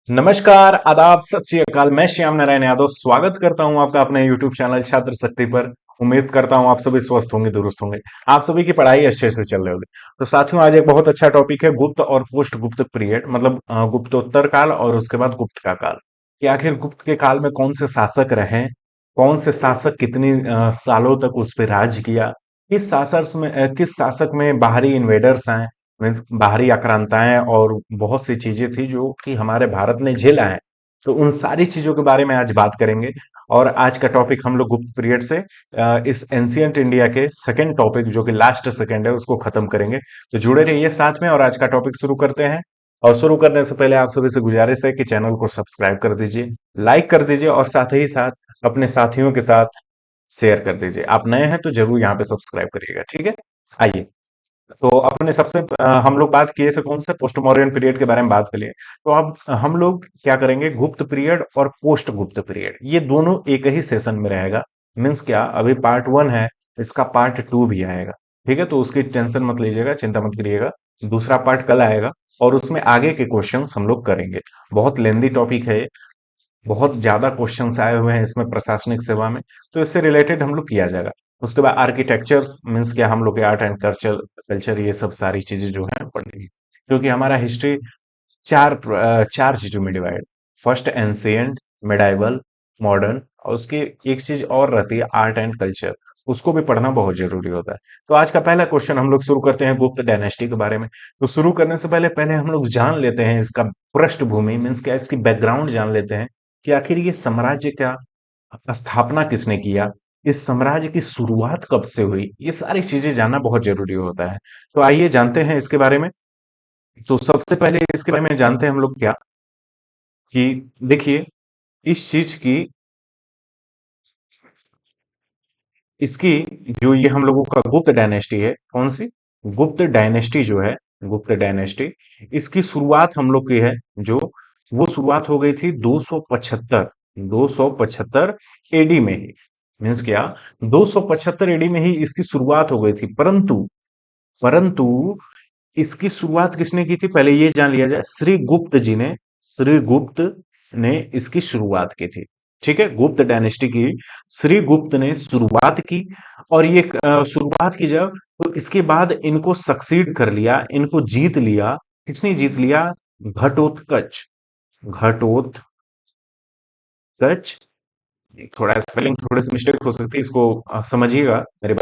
नमस्कार, आदाब, सत श्री अकाल। मैं श्याम नारायण यादव स्वागत करता हूं आपका अपने यूट्यूब चैनल छात्र शक्ति पर। उम्मीद करता हूं आप सभी स्वस्थ होंगे, दुरुस्त होंगे। आप सभी की पढ़ाई अच्छे से चल रही होगी। तो साथियों, आज एक बहुत अच्छा टॉपिक है, गुप्त और पोस्ट गुप्त पीरियड, मतलब गुप्तोत्तर काल और उसके बाद गुप्त का काल। कि आखिर गुप्त के काल में कौन से शासक रहे, कौन से शासक कितनी सालों तक उस पर राज किया, किस शासक में बाहरी इन्वेडर्स आए, मीन्स बाहरी आक्रांताएं और बहुत सी चीजें थी जो कि हमारे भारत ने झेला है। तो उन सारी चीजों के बारे में आज बात करेंगे। और आज का टॉपिक हम लोग गुप्त पीरियड से इस एंशियंट इंडिया के सेकंड टॉपिक जो कि लास्ट सेकंड है उसको खत्म करेंगे। तो जुड़े रहिए साथ में और आज का टॉपिक शुरू करते हैं। और शुरू करने से पहले आप सभी से गुजारिश है कि चैनल को सब्सक्राइब कर दीजिए, लाइक कर दीजिए और साथ ही साथ अपने साथियों के साथ शेयर कर दीजिए। आप नए हैं तो जरूर यहाँ पे सब्सक्राइब करिएगा, ठीक है। आइए। तो अपने हम लोग बात किए थे कौन से पोस्ट मॉडर्न पीरियड के बारे में बात कर लिए। तो अब हम लोग क्या करेंगे, गुप्त पीरियड और पोस्ट गुप्त पीरियड ये दोनों एक ही सेशन में रहेगा। मीन्स क्या, अभी पार्ट वन है, इसका पार्ट टू भी आएगा। ठीक है, तो उसकी टेंशन मत लीजिएगा, चिंता मत करिएगा। दूसरा पार्ट कल आएगा और उसमें आगे के क्वेश्चंस हम लोग करेंगे। बहुत लेंदी टॉपिक है ये, बहुत ज्यादा क्वेश्चंस आए हुए हैं इसमें प्रशासनिक सेवा में। तो इससे रिलेटेड हम लोग किया जाएगा। उसके बाद आर्किटेक्चर्स मीन्स क्या, हम लोग के आर्ट एंड कल्चर कल्चर ये सब सारी चीजें जो है पढ़ेंगे। क्योंकि हमारा हिस्ट्री चार चीजों में divide. First ancient, medieval, modern, और उसकी एक चीज और रहती है आर्ट एंड कल्चर। उसको भी पढ़ना बहुत जरूरी होता है। तो आज का पहला क्वेश्चन हम लोग शुरू करते हैं गुप्त डायनेस्टी के बारे में। तो शुरू करने से पहले पहले हम लोग जान लेते हैं इसका पृष्ठभूमि, मीन्स क्या, इसकी बैकग्राउंड जान लेते हैं कि आखिर ये साम्राज्य का स्थापना किसने किया, इस साम्राज्य की शुरुआत कब से हुई, ये सारी चीजें जानना बहुत जरूरी होता है। तो आइए जानते हैं इसके बारे में। तो सबसे पहले इसके बारे में जानते हैं हम लोग क्या, कि देखिए, इस चीज की, इसकी जो ये हम लोगों का गुप्त डायनेस्टी है, कौन सी गुप्त डायनेस्टी जो है, गुप्त डायनेस्टी, इसकी शुरुआत हम लोग की है जो, वो शुरुआत हो गई थी 275 एडी में ही। मीन्स क्या, 275 एडी में ही इसकी शुरुआत हो गई थी। परंतु परंतु इसकी शुरुआत किसने की थी, पहले ये जान लिया जाए। श्री गुप्त ने इसकी शुरुआत की थी। ठीक है, गुप्त डायनेस्टी की श्री गुप्त ने शुरुआत की। और ये शुरुआत की जब, तो इसके बाद इनको सक्सीड कर लिया, इनको जीत लिया। किसने जीत लिया, घटोत्कच। घटोत्कच, थोड़ा स्पेलिंग थोड़ी सी मिस्टेक हो सकती है, इसको समझिएगा, मेरे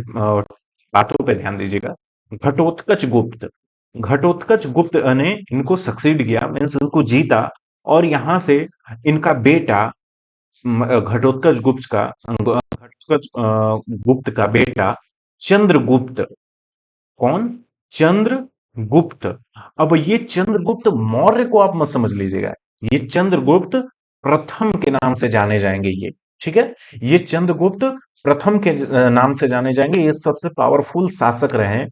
बातों पे ध्यान दीजिएगा। घटोत्कच गुप्त, घटोत्कच गुप्त ने इनको सक्सीड किया, मीन्स इनको जीता। और यहां से इनका बेटा, घटोत्कच घटोत्कच गुप्त का बेटा चंद्रगुप्त। कौन, चंद्रगुप्त। अब ये चंद्रगुप्त मौर्य को आप मत समझ लीजिएगा, ये चंद्रगुप्त प्रथम के नाम से जाने जाएंगे ये। ठीक है, ये चंद्रगुप्त प्रथम के नाम से जाने जाएंगे। ये सबसे पावरफुल शासक रहे।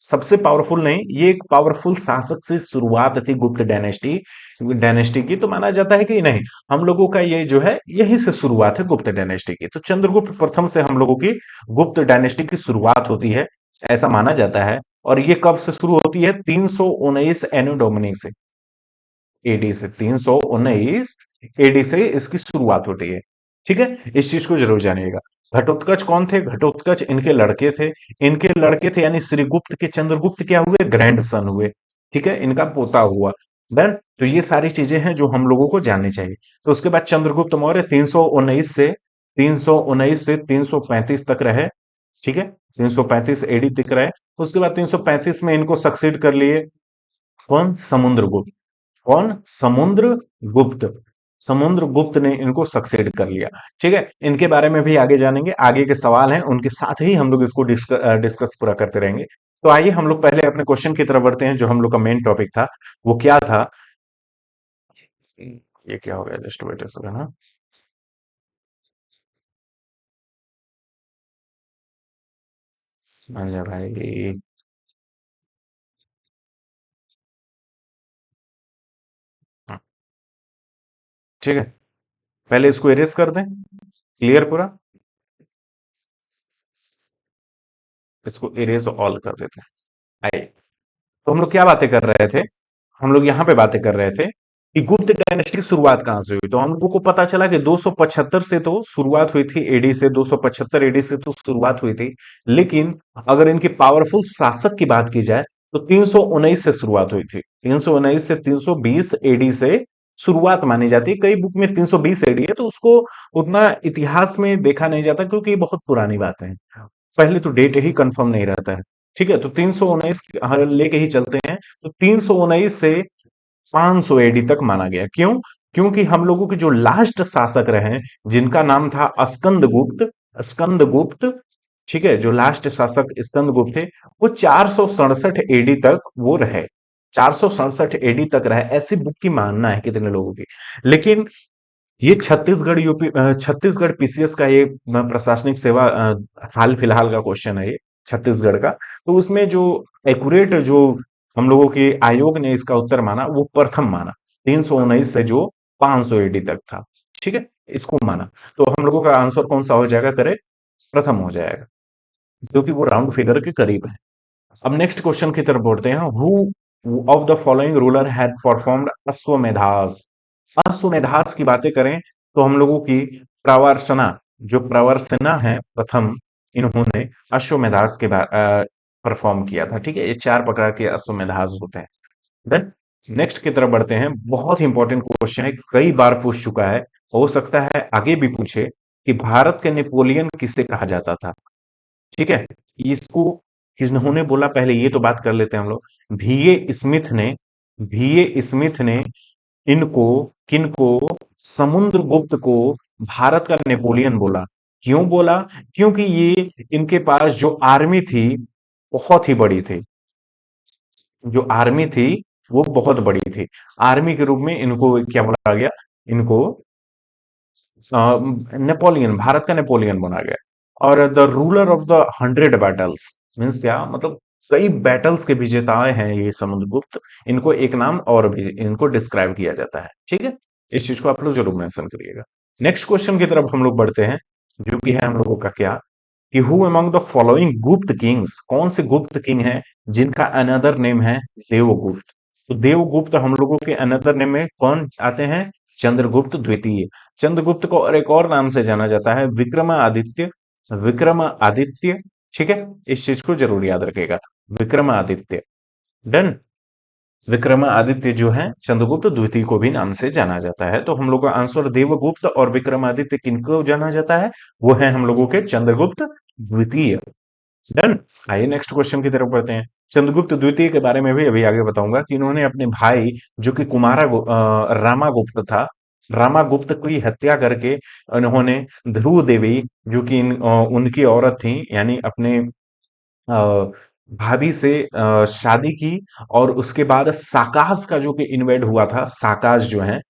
सबसे पावरफुल नहीं, ये एक पावरफुल शासक से शुरुआत थी गुप्त डायनेस्टी डायनेस्टी की। तो माना जाता है कि नहीं, हम लोगों का ये जो है यहीं से शुरुआत है गुप्त डायनेस्टी की। तो चंद्रगुप्त प्रथम से हम लोगों की गुप्त डायनेस्टी की शुरुआत होती है, ऐसा माना जाता है। और ये कब से शुरू होती है, 319 एनो डोमिनिक से, एडी से, 319 एडी से इसकी शुरुआत होती है। ठीक है, इस चीज को जरूर जानिएगा। घटोत्कच कौन थे, घटोत्कच इनके लड़के थे। इनके लड़के थे यानी श्रीगुप्त के चंद्रगुप्त क्या हुए, ग्रैंड सन हुए। ठीक है, इनका पोता हुआ। डन। तो ये सारी चीजें हैं जो हम लोगों को जाननी चाहिए। तो उसके बाद चंद्रगुप्त मौर्य 319 से 335 तक रहे। ठीक है, 335 एडी तक रहे। उसके बाद 335 में इनको सक्सीड कर लिए, कौन, समुद्रगुप्त। कौन, समुद्रगुप्त। समुद्रगुप्त ने इनको सक्सेड कर लिया। ठीक है, इनके बारे में भी आगे जानेंगे, आगे के सवाल हैं उनके साथ ही हम लोग इसको डिस्कस पूरा करते रहेंगे। तो आइए हम लोग पहले अपने क्वेश्चन की तरफ बढ़ते हैं, जो हम लोग का मेन टॉपिक था वो क्या था। ये क्या हो गया, जस्ट वेट अ सेकंड। हाँ, मान जा भाई। हाँ, ठीक है, पहले इसको इरेज कर दें, क्लियर पूरा। इसको इरेज ऑल कर देते हैं। आइए। तो हम लोग क्या बातें कर रहे थे, हम लोग यहाँ पे बातें कर रहे थे कि गुप्त डायनेस्टी की शुरुआत कहां से हुई। तो हम लोगों को पता चला कि 275 से तो शुरुआत हुई थी, एडी से 275 एडी से तो शुरुआत हुई थी। लेकिन अगर इनके पावरफुल शासक की बात की जाए तो 319 से शुरुआत हुई थी। 319 से 320 एडी से शुरुआत मानी जाती है। कई बुक में 320 एडी है, तो उसको उतना इतिहास में देखा नहीं जाता क्योंकि ये बहुत पुरानी बात है। पहले तो डेट ही कंफर्म नहीं रहता है। ठीक है, तो 319 लेके ही चलते हैं। तो 319 से 500 एडी तक माना गया। क्यों? क्योंकि हम लोगों के जो लास्ट शासक रहे, जिनका नाम था स्कंदगुप्त, स्कंदगुप्त, ठीक है, जो लास्ट शासक स्कंदगुप्त थे, वो 467 एडी तक वो रहे। 467 एडी तक रहे, ऐसी बुक की मानना है कितने लोगों की। लेकिन ये छत्तीसगढ़ यूपी छत्तीसगढ़ पीसीएस का ये प्रशासनिक सेवा हाल फिलहाल का क्वेश्चन है ये, छत्तीसगढ़ का। तो उसमें जो एक्यूरेट जो हम लोगों के आयोग ने इसका उत्तर माना, वो प्रथम माना। 319 से जो 500 एडी तक था, ठीक है, इसको माना। तो हम लोगों का आंसर कौन सा हो जाएगा? करेक्ट, प्रथम हो जाएगा, क्योंकि वो राउंड फिगर के करीब है। अब नेक्स्ट क्वेश्चन की तरफ बढ़ते हैं। Who of the following ruler had performed Ashvamedhas? Ashvamedhas की बातें करें तो हम लोगों की प्रवर्सना, जो प्रवर्सना है प्रथम, इन्होंने अश्वमेधास के परफॉर्म किया था। ठीक है, ये 4 प्रकार के अश्वमेधास होते हैं। देन नेक्स्ट की तरफ बढ़ते हैं। बहुत ही इंपॉर्टेंट क्वेश्चन है, कई बार पूछ चुका है, हो सकता है आगे भी पूछे, कि भारत के नेपोलियन किसे कहा जाता था। ठीक है, इसको किन्होंने बोला, पहले ये तो बात कर लेते हैं हम लोग। भीए स्मिथ ने इनको, किनको, समुद्रगुप्त को भारत का नेपोलियन बोला। क्यों बोला? क्योंकि ये इनके पास जो आर्मी थी बहुत ही बड़ी थी। जो आर्मी थी वो बहुत बड़ी थी। आर्मी के रूप में इनको क्या बोला गया? इनको नेपोलियन, भारत का नेपोलियन बना गया। और the ruler of the 100 battles means क्या? मतलब कई बैटल्स के विजेता हैं ये समुद्रगुप्त। इनको एक नाम और भी इनको डिस्क्राइब किया जाता है। ठीक है, इस चीज को आप लोग जरूर मेंशन करिएगा। नेक्स्ट क्वेश्चन की तरफ हम लोग बढ़ते हैं, जो कि है हम लोगों का क्या, कि हु अमंग द फॉलोइंग गुप्त किंग्स, कौन से गुप्त किंग हैं जिनका अनदर नेम है देवगुप्त? तो देवगुप्त हम लोगों के अनदर नेम में कौन आते हैं? चंद्रगुप्त द्वितीय। चंद्रगुप्त को और एक और नाम से जाना जाता है विक्रमादित्य। विक्रमादित्य, ठीक है, इस चीज को जरूर याद रखिएगा, विक्रमादित्य। डन। विक्रमादित्य जो है चंद्रगुप्त द्वितीय को भी नाम से जाना जाता है। तो हम लोग का आंसर देवगुप्त और विक्रमादित्य किनको जाना जाता है? वो है हम लोगों के चंद्रगुप्त द्वितीय। डन। आइए नेक्स्ट क्वेश्चन की तरफ बढ़ते हैं। चंद्रगुप्त द्वितीय के बारे में भी अभी आगे बताऊंगा कि इन्होंने अपने भाई, जो कि रामागुप्त था, रामागुप्त की हत्या करके इन्होंने ध्रुव देवी, जो कि उनकी औरत थी, यानी अपने भाभी से शादी की। और उसके बाद साकाज का जो कि इन्वेड हुआ था, साकाज जो है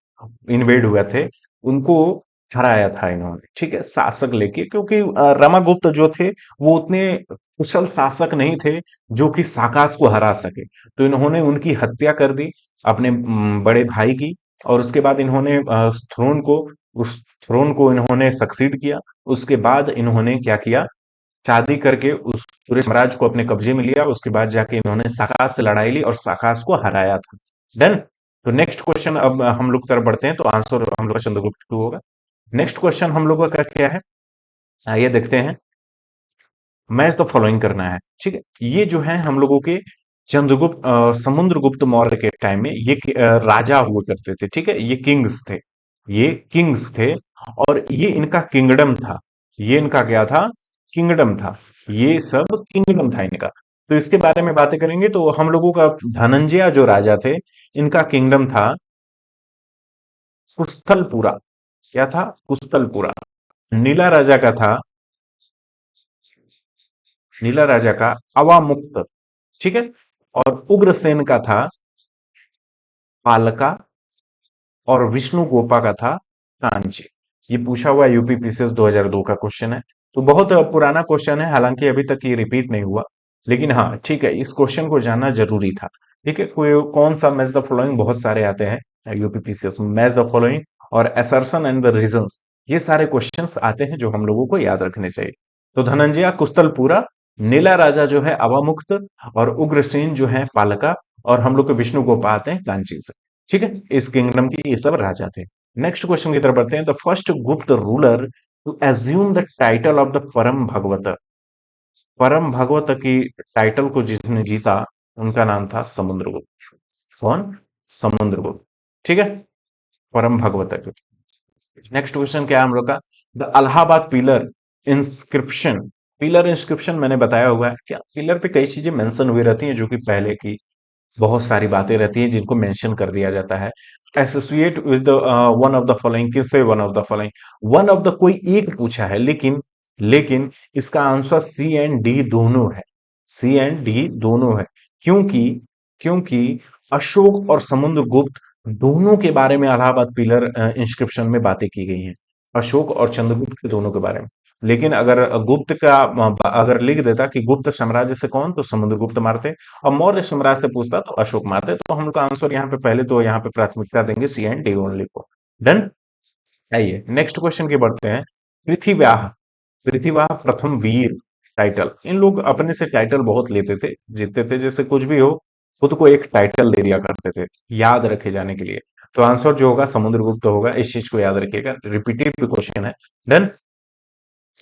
इन्वेड हुए थे, उनको हराया था इन्होंने। ठीक है, शासक लेके, क्योंकि रामागुप्त जो थे वो उतने कुशल शासक नहीं थे जो कि साकाज को हरा सके। तो इन्होंने उनकी हत्या कर दी अपने बड़े भाई की। और उसके बाद इन्होंने उस थ्रोन को इन्होंने सक्सीड किया। उसके बाद इन्होंने क्या किया? शादी करके उस पूरे साम्राज्य को अपने कब्जे में लिया। उसके बाद जाके इन्होंने साकाज से लड़ाई ली और साकाज को हराया था। डन। तो नेक्स्ट क्वेश्चन अब हम लोग तरफ बढ़ते हैं, तो आंसर हम लोग का चंद्रगुप्त टू होगा। नेक्स्ट क्वेश्चन हम लोगों का क्या है, आइए देखते हैं। मैच द फॉलोइंग करना है। ठीक है, ये जो है हम लोगों के समुद्रगुप्त मौर्य के टाइम में ये राजा हुआ करते थे। ठीक है, ये किंग्स थे, ये किंग्स थे। और ये इनका किंगडम था। ये इनका क्या था? किंगडम था। ये सब किंगडम था इनका। तो इसके बारे में बातें करेंगे तो हम लोगों का धनंजय जो राजा थे, इनका किंगडम था कुस्तलपुरा। क्या था? कुस्तलपुरा। नीला राजा का था, नीला राजा का अवामुक्त। ठीक है, और उग्रसेन का था पालका। और विष्णु गोपा का था कांची। ये पूछा हुआ यूपी पीसीएस 2002 का क्वेश्चन है। तो बहुत पुराना क्वेश्चन है, हालांकि अभी तक ये रिपीट नहीं हुआ। लेकिन हाँ ठीक है, इस क्वेश्चन को जानना जरूरी था। ठीक है, कोई कौन सा मैच द फॉलोइंग, बहुत सारे आते हैं यूपी पीसीएस में, मैच द फॉलोइंग और असर्शन एंड द रीजंस, ये सारे क्वेश्चंस आते हैं जो हम लोगों को याद रखने चाहिए। तो धनंजय कुस्तलपुरा, नीला राजा जो है अवामुक्त, और उग्रसेन जो है पालका, और हम लोग के विष्णु गोपा आते हैं कांची से। ठीक है, इस किंगडम के ये सब राजा थे। नेक्स्ट क्वेश्चन की तरफ बढ़ते हैं। The first Gupta ruler to assume the title of the Parama Bhagavata, परम भगवत की टाइटल को जिसने जीता उनका नाम था समुद्रगुप्त। कौन? समुद्रगुप्त। ठीक है, परम भगवत। नेक्स्ट क्वेश्चन क्या है हम लोग का? The Allahabad pillar inscription, pillar inscription मैंने बताया हुआ है क्या, पिलर पे कई चीजें मेंशन हुई रहती हैं जो कि पहले की बहुत सारी बातें रहती हैं जिनको मेंशन कर दिया जाता है। Associate with the one of the following, किससे one of the following, one of the कोई एक पूछा है, लेकिन लेकिन इसका आंसर सी एंड डी दोनों है, सी एंड डी दोनों है। क्योंकि क्योंकि अशोक और समुद्रगुप्त दोनों के बारे में इलाहाबाद पिलर इंस्क्रिप्शन में बातें की गई हैं, अशोक और चंद्रगुप्त के दोनों के बारे में। लेकिन अगर गुप्त का अगर लिख देता कि गुप्त साम्राज्य से कौन, तो समुद्रगुप्त मारते, और मौर्य साम्राज्य से पूछता तो अशोक मारते। तो हम लोग का आंसर यहाँ पे पहले तो यहाँ पे प्राथमिकता देंगे सी एंड डी ओनली को। डन। आइए नेक्स्ट क्वेश्चन की बढ़ते हैं। पृथ्वीवाह, पृथ्वीवाह प्रथम वीर टाइटल, इन लोग अपने से टाइटल बहुत लेते थे, जीतते थे, जैसे कुछ भी हो खुद को एक टाइटल दे दिया करते थे याद रखे जाने के लिए। तो आंसर जो होगा समुद्रगुप्त होगा, इस चीज को याद रखिएगा, रिपीटेड क्वेश्चन है। Done.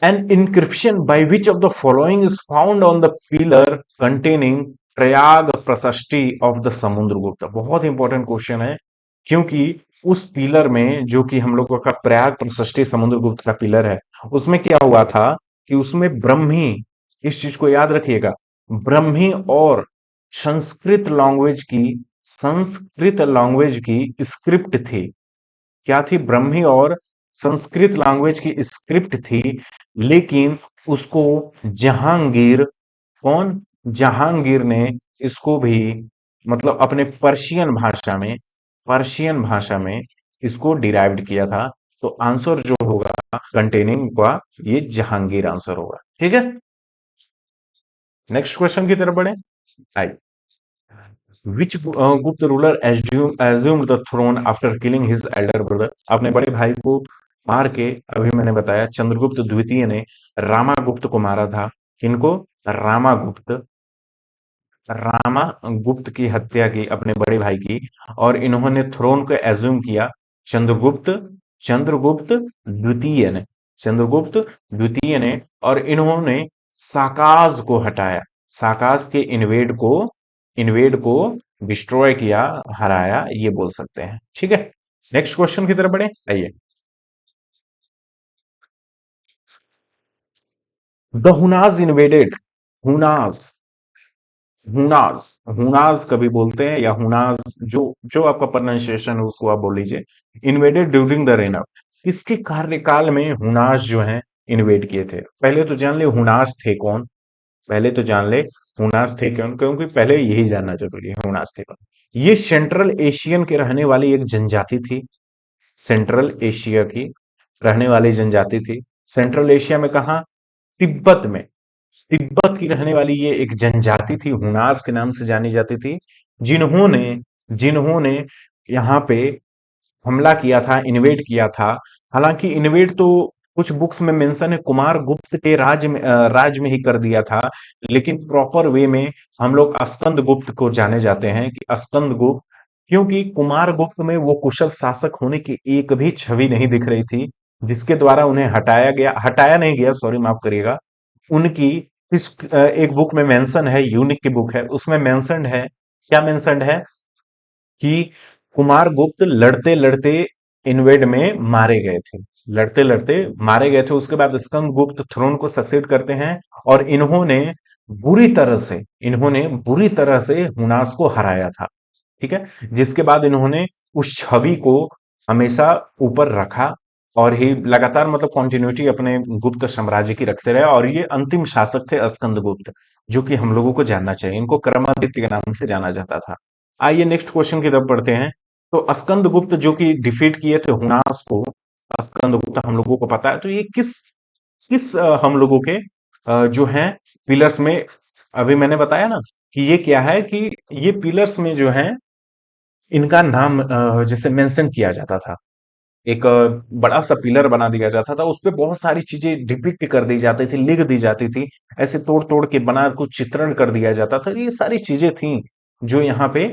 An inscription by which of the following is found on the pillar containing Prayag प्रशस्ति ऑफ द समुद्रगुप्त, बहुत इंपॉर्टेंट क्वेश्चन है, क्योंकि उस पिलर में जो कि हम लोगों का प्रयाग प्रशस्ति समुद्रगुप्त का पिलर है, उसमें क्या हुआ था कि उसमें ब्रह्मी, इस चीज को याद रखिएगा, ब्रह्मी और संस्कृत लैंग्वेज की, संस्कृत लैंग्वेज की स्क्रिप्ट थी। क्या थी? ब्रह्मी और संस्कृत लैंग्वेज की स्क्रिप्ट थी, लेकिन उसको जहांगीर, कौन? जहांगीर ने इसको भी मतलब अपने पर्शियन भाषा में इसको डिराइव्ड किया था। तो आंसर जो होगा कंटेनिंग का, ये जहांगीर आंसर होगा। ठीक है, नेक्स्ट क्वेश्चन की तरफ बढ़े। आई, which Gupta ruler assumed the throne after killing his elder brother, अपने बड़े भाई को मार के, अभी मैंने बताया चंद्रगुप्त द्वितीय ने रामागुप्त को मारा था। किनको? रामागुप्त, रामागुप्त की हत्या की अपने बड़े भाई की, और इन्होंने थ्रोन को एज्यूम किया चंद्रगुप्त, चंद्रगुप्त द्वितीय ने, चंद्रगुप्त द्वितीय ने, और इन्होंने साकाज को हटाया, साकाज के इन्वेड को डिस्ट्रॉय किया, हराया, ये बोल सकते हैं। ठीक है, नेक्स्ट क्वेश्चन की तरफ बढ़े। आइए, द हुनाज इन्वेडेड, हुनाज, हुनाज, हुनाज कभी बोलते हैं या हुनाज, जो जो आपका प्रोनाउंसिएशन है उसको आप बोल लीजिए। Invaded during the rain of, किसके कार्यकाल में हुनाज जो है इन्वेड किए थे? पहले तो जान ले हुनाज थे कौन, पहले तो जान ले हुनास थे क्यों, क्योंकि पहले यही जानना जरूरी है हुनास थे कौन। ये सेंट्रल एशियन के रहने वाली एक जनजाति थी, सेंट्रल एशिया की रहने वाली जनजाति थी। सेंट्रल एशिया में कहा? तिब्बत में, तिब्बत की रहने वाली ये एक जनजाति थी, हुनास के नाम से जानी जाती थी, जिन्होंने जिन्होंने यहाँ पे हमला किया था, इन्वेड किया था। हालांकि इन्वेड तो कुछ बुक्स में मेंशन है कुमार गुप्त के राज में ही कर दिया था, लेकिन प्रॉपर वे में हम लोग अस्कंद गुप्त को जाने जाते हैं कि अस्कंद गुप्त, क्योंकि कुमार गुप्त में वो कुशल शासक होने की एक भी छवि नहीं दिख रही थी, जिसके द्वारा उन्हें हटाया नहीं गया, सॉरी माफ करिएगा। उनकी इस एक बुक में मेंशन है, यूनिक की बुक है, उसमें मेंशनड है, क्या मेंशनड है कि कुमार गुप्त लड़ते लड़ते इन्वेड में मारे गए थे, लड़ते लड़ते मारे गए थे। उसके बाद स्कंद गुप्त थ्रोन को सक्सेड करते हैं, और बुरी तरह से इन्होंने बुरी तरह से हुनास को हराया था। ठीक है, जिसके बाद इन्होंने उस छवि को हमेशा ऊपर रखा, और ही लगातार मतलब कॉन्टिन्यूटी अपने गुप्त साम्राज्य की रखते रहे, और ये अंतिम शासक थे स्कंद गुप्त, जो कि हम लोगों को जानना चाहिए, इनको क्रमादित्य के नाम से जाना जाता था। आइए नेक्स्ट क्वेश्चन की तरफ बढ़ते हैं। तो स्कंद गुप्त जो कि डिफीट किए थे हुनास को, स्कंद गुप्त हम लोगों को पता है, तो ये किस किस हम लोगों के जो हैं पिलर्स में, अभी मैंने बताया ना कि ये क्या है कि ये पिलर्स में जो है इनका नाम जैसे मेंशन किया जाता था, एक बड़ा सा पिलर बना दिया जाता था, उस पे बहुत सारी चीजें डिपिक्ट कर दी जाती थी, लिख दी जाती थी, ऐसे तोड़ तोड़ के बना कुछ चित्रण कर दिया जाता था। ये सारी चीजें थी जो यहाँ पे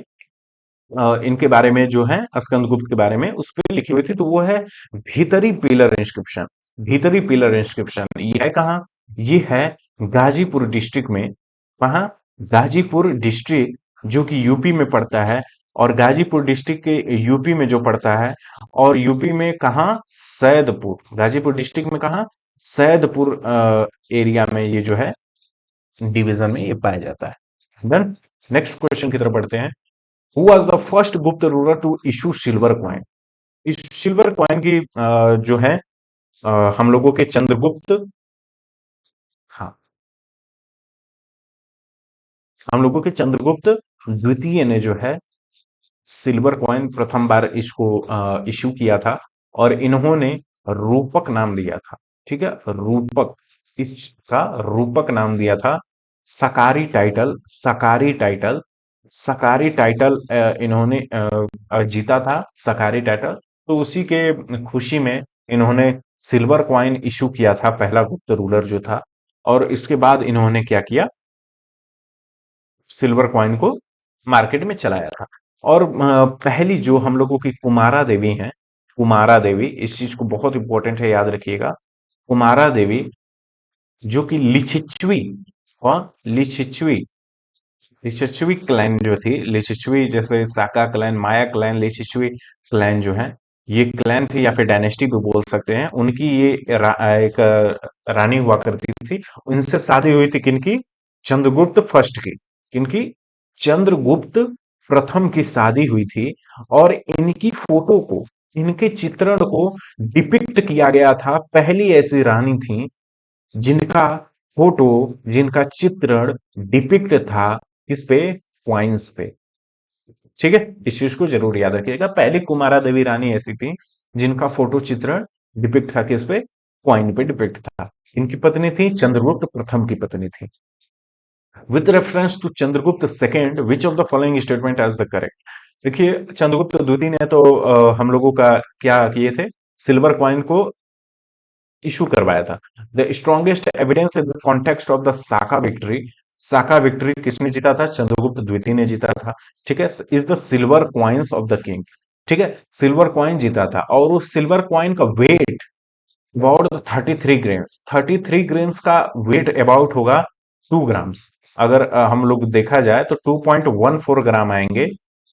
इनके बारे में जो है स्कंदगुप्त के बारे में उस पर लिखी हुई थी, तो वो है भीतरी पिलर इंस्क्रिप्शन। भीतरी पिलर इंस्क्रिप्शन ये है कहाँ? ये है गाजीपुर डिस्ट्रिक्ट में। कहाँ? गाजीपुर डिस्ट्रिक्ट जो कि यूपी में पड़ता है। और गाजीपुर डिस्ट्रिक्ट के यूपी में जो पड़ता है, और यूपी में कहाँ? सैदपुर। गाजीपुर डिस्ट्रिक्ट में कहाँ? सैदपुर एरिया में ये जो है डिवीजन में ये पाया जाता है। देन नेक्स्ट क्वेश्चन की तरफ बढ़ते हैं। Who was the first Gupta ruler to issue silver coin? इस सिल्वर कॉइन की जो है हम लोगों के चंद्रगुप्त, हाँ, हम लोगों के चंद्रगुप्त द्वितीय ने जो है सिल्वर कॉइन प्रथम बार इसको इशू किया था। और इन्होंने रूपक नाम दिया था। ठीक है, रूपक, इसका रूपक नाम दिया था। सकारी टाइटल, सकारी टाइटल, सकारी टाइटल इन्होंने जीता था, सकारी टाइटल। तो उसी के खुशी में इन्होंने सिल्वर कॉइन इशू किया था, पहला गुप्त रूलर जो था। और इसके बाद इन्होंने क्या किया? सिल्वर कॉइन को मार्केट में चलाया था। और पहली जो हम लोगों की कुमारा देवी हैं, कुमारा देवी, इस चीज को बहुत इंपॉर्टेंट है, याद रखिएगा। कुमारा देवी जो कि लिच्छवी, कौन? लिच्छवी, लिच्छवी क्लैन जो थी, लिच्छवी जैसे साका क्लैन, माया क्लैन, लिच्छवी क्लैन जो है, ये क्लैन थी या फिर डायनेस्टी भी बोल सकते हैं। उनकी ये एक रानी हुआ करती थी। उनसे शादी हुई थी किनकी? चंद्रगुप्त फर्स्ट की। किनकी? चंद्रगुप्त प्रथम की शादी हुई थी। और इनकी फोटो को, इनके चित्रण को डिपिक्ट किया गया था। पहली ऐसी रानी थी जिनका फोटो, जिनका चित्रण डिपिक्ट था किस पे? क्वाइंस पे। ठीक है, इस चीज को जरूर याद रखिएगा। पहली कुमारा देवी रानी ऐसी थी जिनका फोटो चित्रण डिपिक्ट था किस पे? क्वाइन पे डिपिक्ट था। इनकी पत्नी थी चंद्रगुप्त प्रथम की पत्नी थी। With reference to Chandragupta second, which of the following statement as the correct? देखिए, चंद्रगुप्त द्वितीय ने तो हम लोगों का क्या किए थे? सिल्वर कॉइन को इशू करवाया था। The strongest evidence in the context of the Saka victory, Saka victory किसने जीता था? चंद्रगुप्त द्वितीय ने जीता था। ठीक है, is the silver coins of the Kings. ठीक है, सिल्वर कॉइन जीता था। और उस सिल्वर कॉइन का वेट अबाउट 33 ग्रेन्स, 33 ग्रेन्स का वेट अबाउट होगा 2 ग्राम्स। अगर हम लोग देखा जाए तो 2.14 ग्राम आएंगे,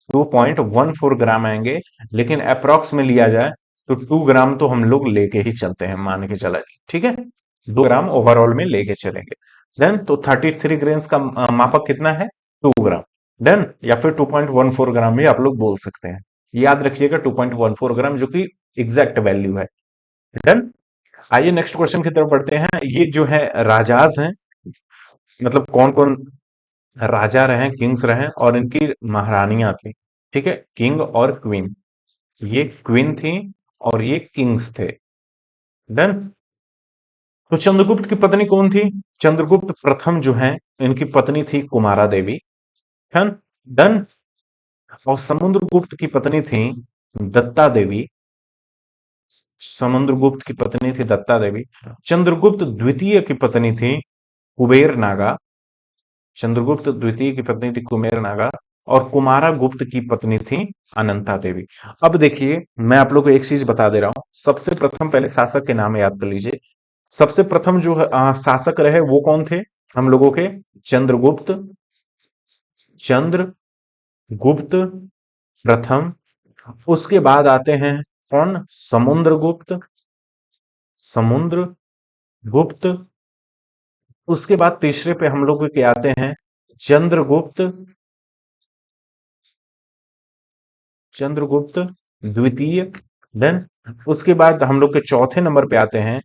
2.14 ग्राम आएंगे। लेकिन अप्रोक्स में लिया जाए तो 2 ग्राम तो हम लोग लेके ही चलते हैं, मान के चला। ठीक है, 2 ग्राम ओवरऑल में लेके चलेंगे। देन तो 33 ग्रेन्स का मापक कितना है? 2 ग्राम। डन, या फिर 2.14 ग्राम भी आप लोग बोल सकते हैं। याद रखिएगा 2.14 ग्राम जो कि एग्जैक्ट वैल्यू है। डन। आइए नेक्स्ट क्वेश्चन की तरफ बढ़ते हैं। ये जो है राजाज हैं, मतलब कौन कौन राजा रहे, किंग्स रहे, और इनकी महारानियां थी। ठीक है, किंग और क्वीन। ये क्वीन थी और ये किंग्स थे। डन। तो चंद्रगुप्त की पत्नी कौन थी? चंद्रगुप्त प्रथम जो है, इनकी पत्नी थी कुमारा देवी। डन। डन। और समुद्रगुप्त की पत्नी थी दत्ता देवी। समुद्रगुप्त की पत्नी थी दत्ता देवी। चंद्रगुप्त द्वितीय की पत्नी थी कुबेर नागा। चंद्रगुप्त द्वितीय की पत्नी थी कुबेर नागा। और कुमारा गुप्त की पत्नी थी अनंता देवी। अब देखिए, मैं आप लोग को एक चीज बता दे रहा हूं। सबसे प्रथम पहले शासक के नाम याद कर लीजिए। सबसे प्रथम जो शासक रहे वो कौन थे हम लोगों के? चंद्रगुप्त, चंद्रगुप्त प्रथम। उसके बाद आते हैं कौन? समुद्रगुप्त, समुद्रगुप्त। उसके बाद तीसरे पे हम लोग के आते हैं चंद्रगुप्त, चंद्रगुप्त द्वितीय। देन उसके बाद हम लोग के चौथे नंबर पे आते हैं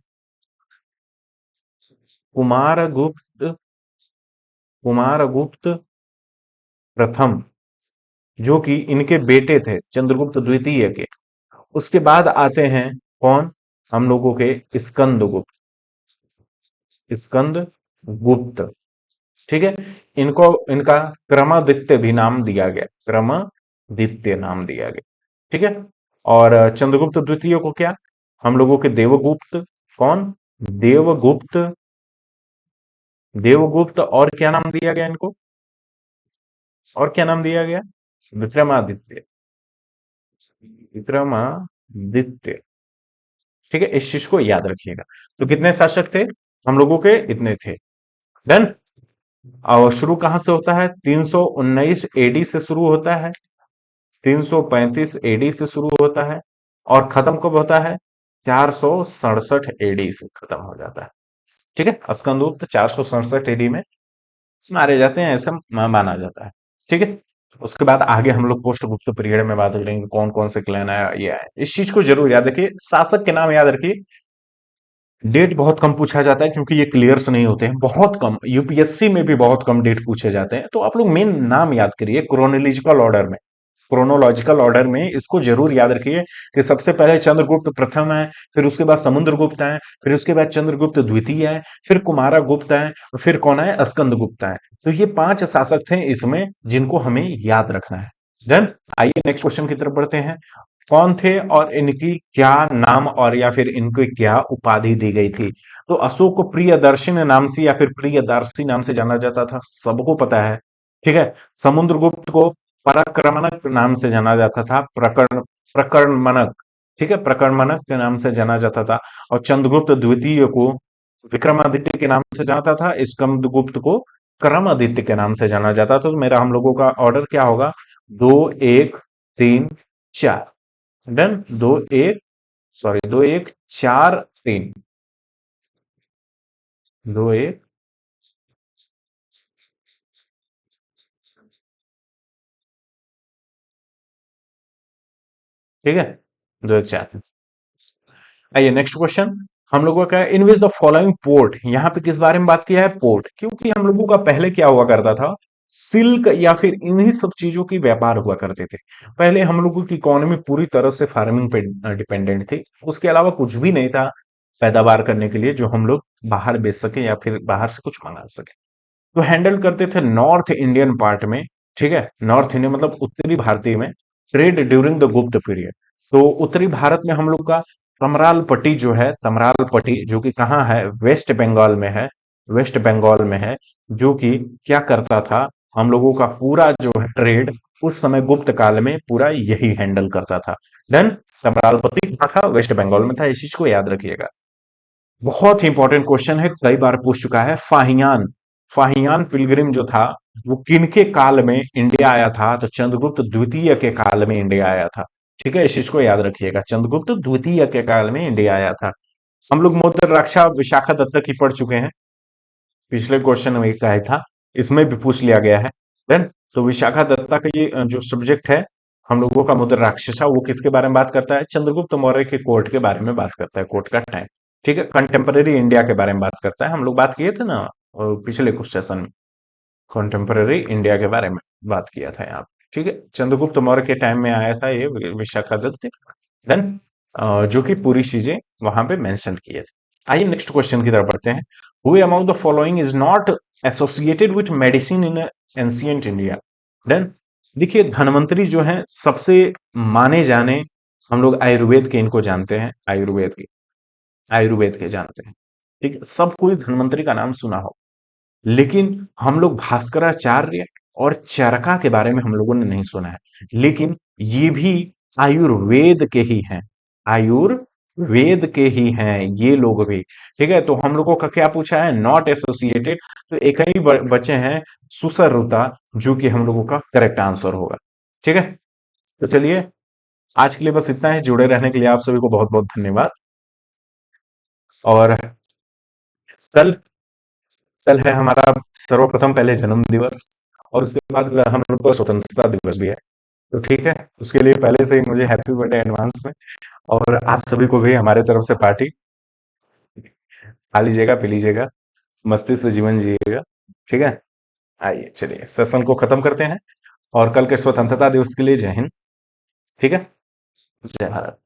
कुमारगुप्त, कुमारगुप्त प्रथम, जो कि इनके बेटे थे चंद्रगुप्त द्वितीय के। उसके बाद आते हैं कौन? हम लोगों के स्कंदगुप्त, स्कंदगुप्त। ठीक है, इनको, इनका क्रमादित्य भी नाम दिया गया, क्रमादित्य नाम दिया गया। ठीक है, और चंद्रगुप्त द्वितीय को क्या? हम लोगों के देवगुप्त। कौन? देवगुप्त, देवगुप्त। और क्या नाम दिया गया इनको? और क्या नाम दिया गया? विक्रमादित्य, विक्रमादित्य। ठीक है, इस चीज को याद रखिएगा। तो कितने शासक थे हम लोगों के? इतने थे। डन। और शुरू कहां से होता है? 319 एडी से शुरू होता है, 335 एडी से शुरू होता है, और खत्म कब होता है? 467 एडी से खत्म हो जाता है। ठीक है, स्कंदगुप्त 467 एडी में मारे जाते हैं, ऐसा माना जाता है। ठीक है, उसके बाद आगे हम लोग पोस्ट गुप्त पीरियड में बात करेंगे, कौन कौन से क्लैन आया, ये आया। इस चीज को जरूर याद रखिए, शासक के नाम याद रखिए। डेट बहुत कम पूछा जाता है क्योंकि ये क्लियर्स नहीं होते हैं, बहुत कम। यूपीएससी में भी बहुत कम डेट पूछे जाते हैं। तो आप लोग मेन नाम याद करिए क्रोनोलॉजिकल ऑर्डर में, क्रोनोलॉजिकल ऑर्डर में इसको जरूर याद रखिए कि सबसे पहले चंद्रगुप्त प्रथम है, फिर उसके बाद समुद्रगुप्त है, फिर उसके बाद चंद्रगुप्त द्वितीय है, फिर कुमारगुप्त है, और फिर कौन है? स्कंदगुप्त है। तो ये 5 शासक थे इसमें, जिनको हमें याद रखना है। डन। आइए नेक्स्ट क्वेश्चन की तरफ बढ़ते हैं। कौन थे और इनकी क्या नाम और या फिर इनको क्या उपाधि दी गई थी? तो अशोक को प्रियदर्शन नाम से या फिर प्रियदर्शी नाम से जाना जाता था, सबको पता है। ठीक है। समुद्रगुप्त को पराक्रमणक नाम से जाना जाता था, प्रकर्मणक। ठीक है, प्रकर्मणक के नाम से जाना जाता था। और चंद्रगुप्त द्वितीय को विक्रमादित्य के नाम से जाना था, स्कंदगुप्त को क्रमादित्य के नाम से जाना जाता था। तो मेरा हम लोगों का ऑर्डर क्या होगा? 2 1 3 4। डन। 2 1, सॉरी, 2 1 4 3। 2 1। ठीक है, 2 1 4। आइए नेक्स्ट क्वेश्चन। हम लोगों का इन विच द फॉलोइंग पोर्ट, यहां पे किस बारे में बात किया है? पोर्ट। क्योंकि हम लोगों का पहले क्या हुआ करता था? सिल्क या फिर इन्हीं सब चीजों की व्यापार हुआ करते थे। पहले हम लोगों की इकोनॉमी पूरी तरह से फार्मिंग पे डिपेंडेंट थी, उसके अलावा कुछ भी नहीं था पैदावार करने के लिए जो हम लोग बाहर बेच सके या फिर बाहर से कुछ मंगा सके। तो हैंडल करते थे नॉर्थ इंडियन पार्ट में। ठीक है, नॉर्थ इंडिया मतलब उत्तरी भारतीय में, ट्रेड ड्यूरिंग द गुप्त पीरियड। तो उत्तरी भारत में हम लोग का तमराल पट्टी जो है, तमराल पट्टी जो कि कहाँ है? वेस्ट बंगाल में है, वेस्ट बंगाल में है। जो कि क्या करता था? हम लोगों का पूरा जो है ट्रेड उस समय गुप्त काल में पूरा यही हैंडल करता था। डन। तमराल पट्टी कहाँ था? वेस्ट बंगाल में था, इस चीज को याद रखिएगा। बहुत ही इंपॉर्टेंट क्वेश्चन है, कई बार पूछ चुका है। फाहियान, फाहियान पिलग्रिम जो था वो किनके काल में इंडिया आया था? तो चंद्रगुप्त द्वितीय के काल में इंडिया आया था। ठीक है, इस चीज को याद रखिएगा, चंद्रगुप्त द्वितीय के काल में इंडिया आया था। हम लोग मोत्र रक्षा विशाखा दत्त की पढ़ चुके हैं, पिछले क्वेश्चन में कहा था, इसमें भी पूछ लिया गया है। देन तो विशाखा दत्ता का ये जो सब्जेक्ट है हम लोगों का मुद्रा राक्षसा, वो किसके बारे में बात करता है? चंद्रगुप्त मौर्य के कोर्ट के बारे में बात करता है, कोर्ट का टाइम। ठीक है, कंटेम्पररी इंडिया के बारे में बात करता है, हम लोग बात किए थे ना पिछले कुछ सेशन में, कंटेम्पररी इंडिया के बारे में बात किया था यहाँ पे। ठीक है, चंद्रगुप्त मौर्य के टाइम में आया था ये विशाखादत्त। देन जो कि पूरी चीजें वहां पे मेंशन किए थे। आइए नेक्स्ट क्वेश्चन की तरफ बढ़ते हैं। Who among the following is not associated with medicine in ancient India? Then देखिए, धनवंतरी जो है सबसे माने जाने, हम लोग आयुर्वेद के इनको जानते हैं, आयुर्वेद के, आयुर्वेद के जानते हैं। ठीक है, सब कोई धनवंतरी का नाम सुना हो, लेकिन हम लोग भास्कराचार्य और चरका के बारे में हम लोगों ने नहीं सुना है। लेकिन ये भी आयुर्वेद के ही हैं, आयुर्वेद के ही हैं ये लोग भी। ठीक है, तो हम लोगों का क्या पूछा है? Not associated. तो एक ही बचे हैं, सुसरुता, जो कि हम लोगों का करेक्ट आंसर होगा। ठीक है, तो चलिए आज के लिए बस इतना है। जुड़े रहने के लिए आप सभी को बहुत बहुत धन्यवाद। और कल, कल है हमारा सर्वप्रथम पहले जन्म दिवस, और उसके बाद हम लोग का स्वतंत्रता दिवस भी है। तो ठीक है, उसके लिए पहले से ही मुझे हैप्पी बर्थडे एडवांस में। और आप सभी को भी हमारे तरफ से पार्टी, खा लीजिएगा, पी लीजिएगा, मस्ती से जीवन जिएगा। ठीक है, आइए चलिए सेशन को खत्म करते हैं, और कल के स्वतंत्रता दिवस के लिए जय हिंद। ठीक है, जय भारत।